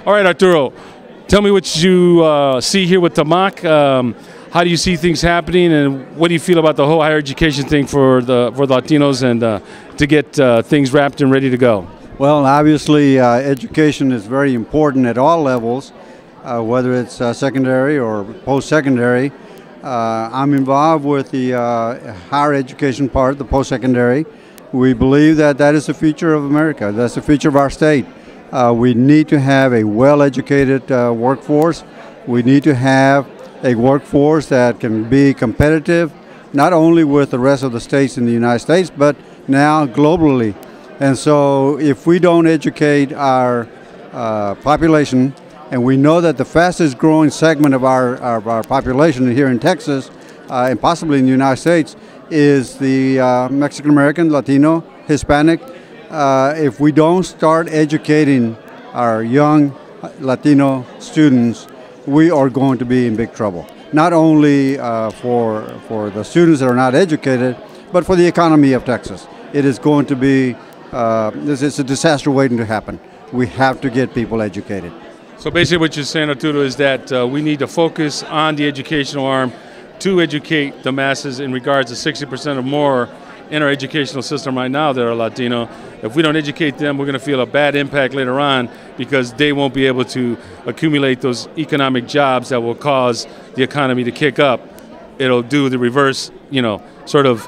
All right, Arturo, tell me what you see here with TAMACC. How do you see things happening, and what do you feel about the whole higher education thing for the Latinos and to get things wrapped and ready to go? Well, obviously, education is very important at all levels, whether it's secondary or post-secondary. I'm involved with the higher education part, the post-secondary. We believe that that is the future of America. That's the future of our state. We need to have a well-educated workforce. We need to have a workforce that can be competitive, not only with the rest of the states in the United States, but now globally. And so if we don't educate our population, and we know that the fastest growing segment of our population here in Texas, and possibly in the United States, is the Mexican-American, Latino, Hispanic. If we don't start educating our young Latino students, we are going to be in big trouble. Not only for the students that are not educated, but for the economy of Texas. It is going to be, this is a disaster waiting to happen. We have to get people educated. So basically what you're saying, Arturo, is that we need to focus on the educational arm to educate the masses in regards to 60% or more in our educational system right now that are Latino. If we don't educate them, we're going to feel a bad impact later on because they won't be able to accumulate those economic jobs that will cause the economy to kick up. It'll do the reverse, sort of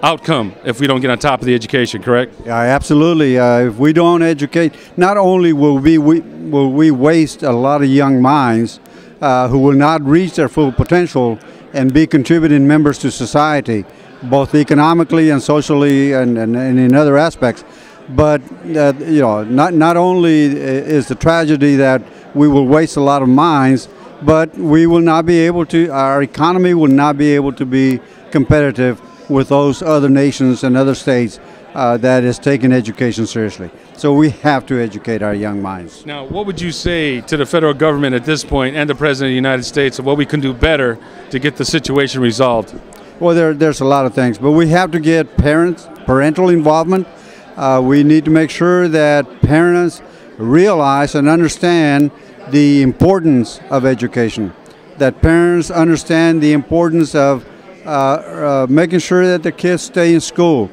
outcome if we don't get on top of the education, correct? Yeah, absolutely. If we don't educate, not only will we waste a lot of young minds who will not reach their full potential and be contributing members to society, both economically and socially and in other aspects. But not only is the tragedy that we will waste a lot of minds, but we will not be able to, our economy will not be able to be competitive with those other nations and other states that is taking education seriously. So we have to educate our young minds. Now, what would you say to the federal government at this point and the President of the United States of what we can do better to get the situation resolved? Well, there's a lot of things, but we have to get parental involvement. We need to make sure that parents realize and understand the importance of education, that parents understand the importance of making sure that the kids stay in school,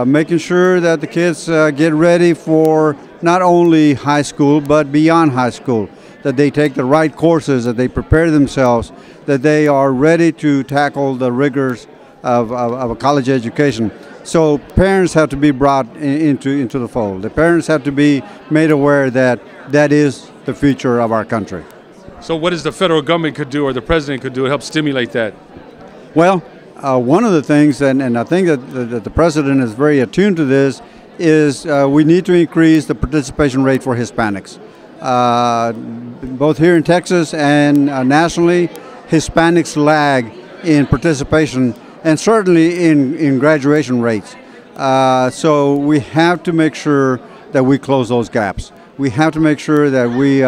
making sure that the kids get ready for not only high school but beyond high school, that they take the right courses, that they prepare themselves, that they are ready to tackle the rigors of a college education. So parents have to be brought into the fold. The parents have to be made aware that that is the future of our country. So what does the federal government could do or the president could do to help stimulate that? Well, one of the things, and I think that the president is very attuned to this, is we need to increase the participation rate for Hispanics. Both here in Texas and nationally, Hispanics lag in participation and certainly in graduation rates. So we have to make sure that we close those gaps. We have to make sure that we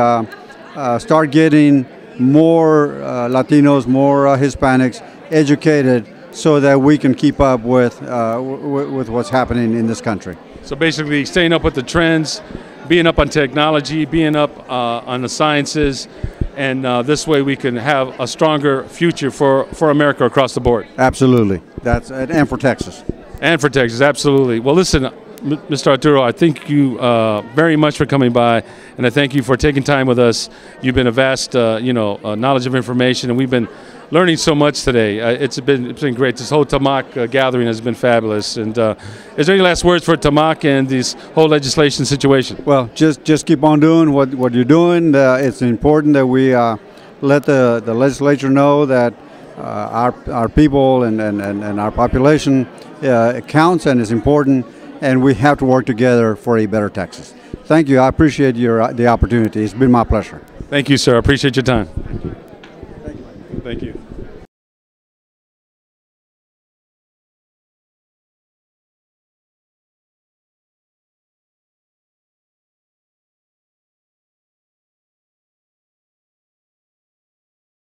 start getting more Latinos, more Hispanics educated so that we can keep up with what's happening in this country. So basically staying up with the trends, being up on technology, being up on the sciences, and this way we can have a stronger future for America across the board. Absolutely. And for Texas. And for Texas, absolutely. Well, listen, Mr. Arturo, I thank you very much for coming by, and I thank you for taking time with us. You've been a vast, knowledge of information, and we've been learning so much today. It's been great. This whole TAMACC gathering has been fabulous. And is there any last words for TAMACC and this whole legislation situation? Well, just keep on doing what you're doing. It's important that we let the legislature know that our people and our population counts and is important, and we have to work together for a better Texas. Thank you. I appreciate the opportunity. It's been my pleasure. Thank you, sir. I appreciate your time. Thank you. Thank you.